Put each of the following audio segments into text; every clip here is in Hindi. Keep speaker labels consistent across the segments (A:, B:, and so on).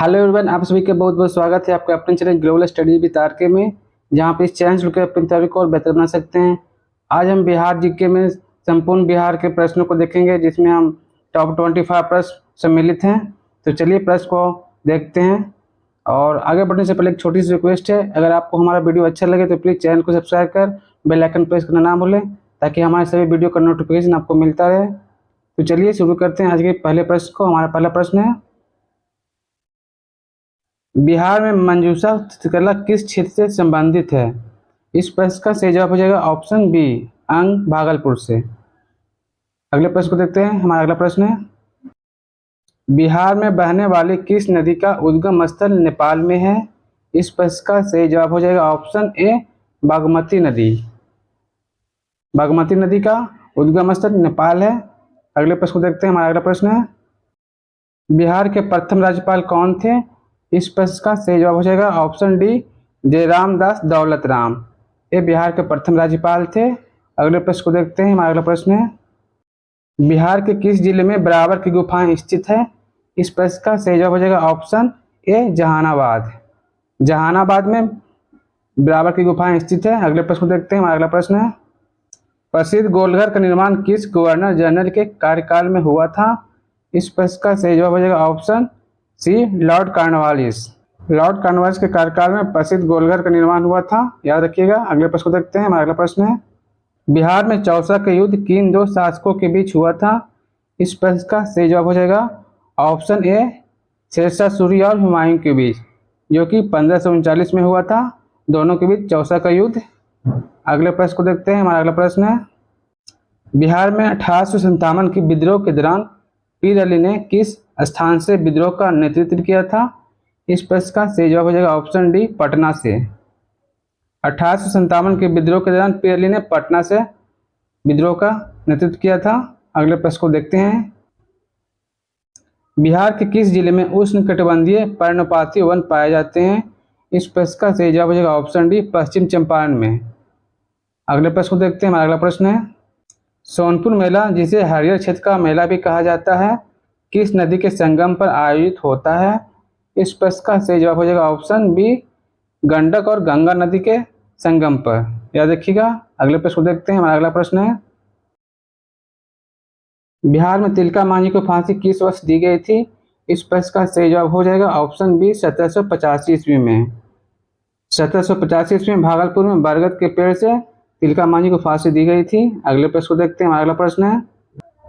A: हेलो एवरीवन, आप सभी का बहुत बहुत स्वागत है आपके अपने channel global study with RK में, जहां पे इस चैनल के अपनी तैयारी को और बेहतर बना सकते हैं। आज हम बिहार जीके में संपूर्ण बिहार के प्रश्नों को देखेंगे, जिसमें हम टॉप 25 प्रश्न सम्मिलित हैं। तो चलिए प्रश्न को देखते हैं। और आगे बढ़ने से पहले एक छोटी सी रिक्वेस्ट है, अगर आपको हमारा वीडियो अच्छा लगे तो प्लीज़ चैनल को सब्सक्राइब कर बेल आइकन प्रेस करना ना भूलें, ताकि हमारे सभी वीडियो का नोटिफिकेशन आपको मिलता रहे। तो चलिए शुरू करते हैं आज के पहले प्रश्न को। हमारा पहला प्रश्न है, बिहार में मंजूषा चित्रकला किस क्षेत्र से संबंधित है? इस प्रश्न का सही जवाब हो जाएगा ऑप्शन बी, अंग भागलपुर से। अगले प्रश्न को देखते हैं। हमारा अगला प्रश्न है, बिहार में बहने वाली किस नदी का उद्गम स्थल नेपाल में है? इस प्रश्न का सही जवाब हो जाएगा ऑप्शन ए, बागमती नदी। बागमती नदी का उद्गम स्थल नेपाल है। अगले प्रश्न को देखते हैं। हमारा अगला प्रश्न है, बिहार के प्रथम राज्यपाल कौन थे? इस प्रश्न का सही जवाब हो जाएगा ऑप्शन डी, जयराम दास दौलत राम। ये बिहार के प्रथम राज्यपाल थे। अगले प्रश्न को देखते हैं। हमारा अगला प्रश्न है, बिहार के किस जिले में बराबर की गुफाएं स्थित है? इस प्रश्न का सही जवाब हो जाएगा ऑप्शन ए, जहानाबाद। जहानाबाद में बराबर की गुफाएं स्थित है। अगले प्रश्न को देखते हैं। हमारा अगला प्रश्न है, प्रसिद्ध गोलघर का निर्माण किस गवर्नर जनरल के कार्यकाल में हुआ था? इस प्रश्न का सही जवाब हो जाएगा option C, Lord Cornwallis. Lord Cornwallis के कार्यकाल में प्रसिद्ध गोलघर का निर्माण हुआ था, याद रखिएगा। अगले प्रश्न को देखते हैं। हमारा अगला प्रश्न है, बिहार में चौसा का युद्ध किन दो शासकों के बीच हुआ था? इस प्रश्न का सही जवाब हो जाएगा ऑप्शन ए, शेरशाह सूरी और हुमायूं के बीच, जो कि 1539 में हुआ था। दोनों के बीच चौसा का युद्ध। अगले प्रश्न को देखते हैं। हमारा अगला प्रश्न है, बिहार में 1857 की विद्रोह के दौरान पीर अली ने किस स्थान से विद्रोह का नेतृत्व किया था? इस प्रश्न का सही जवाब हो जाएगा ऑप्शन डी, पटना से। 1857 के विद्रोह के दौरान पीर अली ने पटना से विद्रोह का नेतृत्व किया था। अगले प्रश्न को देखते हैं, बिहार के किस जिले में उष्णकटिबंधीय पर्णपाती वन पाए जाते हैं? इस प्रश्न का सही जवाब हो जाएगा ऑप्शन डी, पश्चिम चंपारण में। अगले प्रश्न को देखते हैं। हमारा अगला प्रश्न है, सोनपुर मेला, जिसे हरियर क्षेत्र का मेला भी कहा जाता है, किस नदी के संगम पर आयोजित होता है? इस प्रश्न का सही जवाब हो जाएगा ऑप्शन बी, गंडक और गंगा नदी के संगम पर, याद रखिएगा। अगले प्रश्न को देखते हैं। हमारा अगला प्रश्न है, बिहार में तिलका मांझी को फांसी किस वर्ष दी गई थी? इस प्रश्न का सही जवाब हो जाएगा ऑप्शन बी, 1785 ईस्वी में। 1785 ईस्वी में भागलपुर में बरगद के पेड़ से तिलका मांझी को फांसी दी गई थी। अगले प्रश्न को देखते हैं। हमारा अगला प्रश्न है,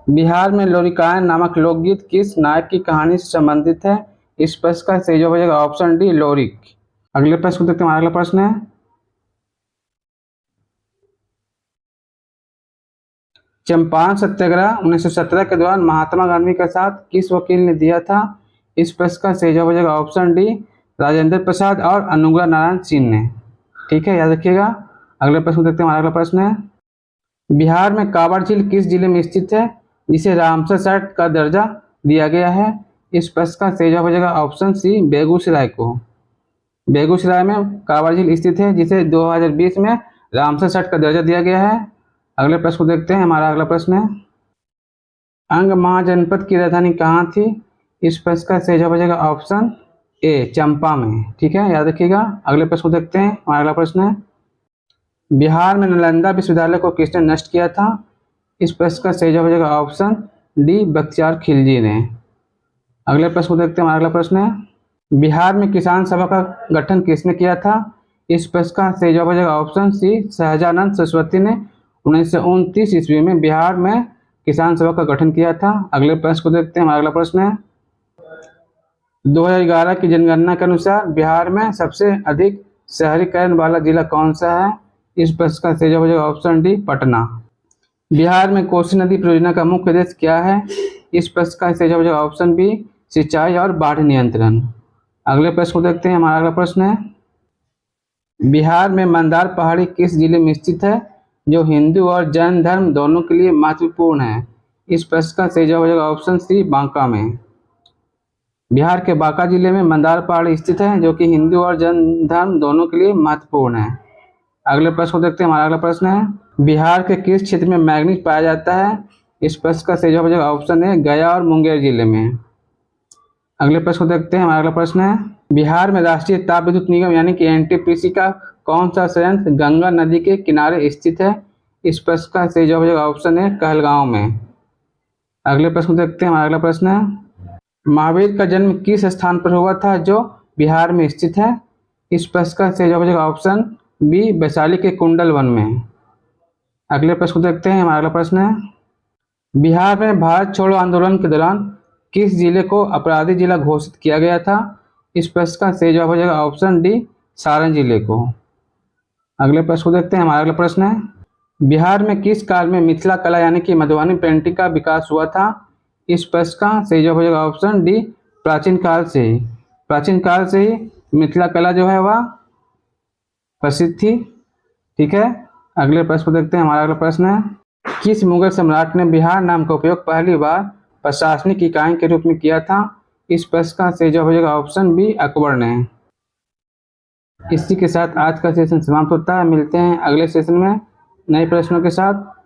A: बिहार में लोरिकायन नामक लोकगीत किस नायक की कहानी से संबंधित है? इस प्रश्न का सही जवाब हो जाएगा ऑप्शन डी, लोरिक। अगले प्रश्न को देखते हैं। हमारा अगला प्रश्न है, चंपारण सत्याग्रह 1917 के दौरान महात्मा गांधी का साथ किस वकील ने दिया था? इस प्रश्न का सही जवाब हो जाएगा ऑप्शन डी, राजेंद्र प्रसाद और अनुग्रह नारायण सिंह ने। ठीक है, याद रखिएगा। अगले प्रश्न देखते हैं। हमारा अगला प्रश्न है, बिहार में कांवड़ झील किस जिले में स्थित है, जिसे रामसर साइट का दर्जा दिया गया है? इस प्रश्न का सही जवाब हो जाएगा ऑप्शन सी, बेगूसराय को। बेगूसराय में कांवड़ झील स्थित है, जिसे 2020 में रामसर साइट का दर्जा दिया गया है। अगले प्रश्न को देखते हैं। हमारा अगला प्रश्न है, अंग महाजनपद की राजधानी कहाँ थी? इस प्रश्न का सही जवाब हो जाएगा ऑप्शन ए, चंपा में। ठीक है, याद रखिएगा। अगले प्रश्न को देखते हैं। हमारा अगला प्रश्न है, बिहार में नालंदा विश्वविद्यालय को किसने नष्ट किया था? इस प्रश्न का सही जवाब हो जाएगा ऑप्शन डी, बख्तियार खिलजी ने। अगले प्रश्न को देखते हैं। हमारा अगला प्रश्न है, बिहार में किसान सभा का गठन किसने किया था? इस प्रश्न का सही जवाब हो जाएगा ऑप्शन सी, सहजानंद सरस्वती ने 1929 ईस्वी में बिहार में किसान सभा का गठन किया था। अगले प्रश्न को देखते हैं। हमारा अगला प्रश्न है, 2011 की जनगणना के अनुसार बिहार में सबसे अधिक शहरीकरण वाला जिला कौन सा है? इस प्रश्न का सही जवाब हो जाएगा ऑप्शन डी, पटना। बिहार में कोसी नदी परियोजना का मुख्य उद्देश्य क्या है? इस प्रश्न का सही जवाब हो जाएगा ऑप्शन बी, सिंचाई और बाढ़ नियंत्रण। अगले प्रश्न को देखते हैं। हमारा अगला प्रश्न है, बिहार में मंदार पहाड़ी किस जिले में स्थित है, जो हिंदू और जैन धर्म दोनों के लिए महत्वपूर्ण है? इस प्रश्न का सही जवाब हो जाएगा ऑप्शन सी, बांका में। बिहार के बांका जिले में मंदार पहाड़ी स्थित है, जो कि हिंदू और जैन धर्म दोनों के लिए महत्वपूर्ण है। अगले प्रश्न को देखते हैं। हमारा अगला प्रश्न है, बिहार के किस क्षेत्र में मैग्नीज पाया जाता है? इस प्रश्न का सही जवाब हो जाएगा ऑप्शन है, गया और मुंगेर जिले में। अगले प्रश्न को देखते हैं। हमारा अगला प्रश्न है, बिहार में राष्ट्रीय ताप विद्युत निगम यानी कि एनटीपीसी का कौन सा संयंत्र गंगा नदी के किनारे स्थित है? इस प्रश्न का सही जवाब हो जाएगा ऑप्शन है कहलगांव में। अगले प्रश्न को देखते हैं। हमारा अगला प्रश्न है, महावीर का जन्म किस स्थान पर हुआ था जो बिहार में स्थित है? इस प्रश्न का सही जवाब हो जाएगा ऑप्शन बी वैशाली के कुंडल वन में। अगले प्रश्न को देखते हैं। हमारा अगला प्रश्न है, बिहार में भारत छोड़ो आंदोलन के दौरान किस जिले को अपराधी जिला घोषित किया गया था? इस प्रश्न का सही जवाब हो जाएगा ऑप्शन डी सारण जिले को। अगले प्रश्न को देखते हैं। हमारा अगला प्रश्न है, बिहार में किस काल में मिथिला कला यानी कि मधुबनी पेंटिंग का विकास हुआ था? इस प्रश्न का सही जवाब हो जाएगा ऑप्शन डी प्राचीन काल से ही। प्राचीन काल से ही मिथिला कला जो है वह प्रसिद्ध थी। ठीक है, अगले प्रश्न को देखते हैं। हमारा अगला प्रश्न है, किस मुगल सम्राट ने बिहार नाम का उपयोग पहली बार प्रशासनिक इकाई के रूप में किया था? इस प्रश्न का सही जवाब हो जाएगा ऑप्शन बी अकबर ने। इसी के साथ आज का सेशन समाप्त होता है। मिलते हैं अगले सेशन में नए प्रश्नों के साथ।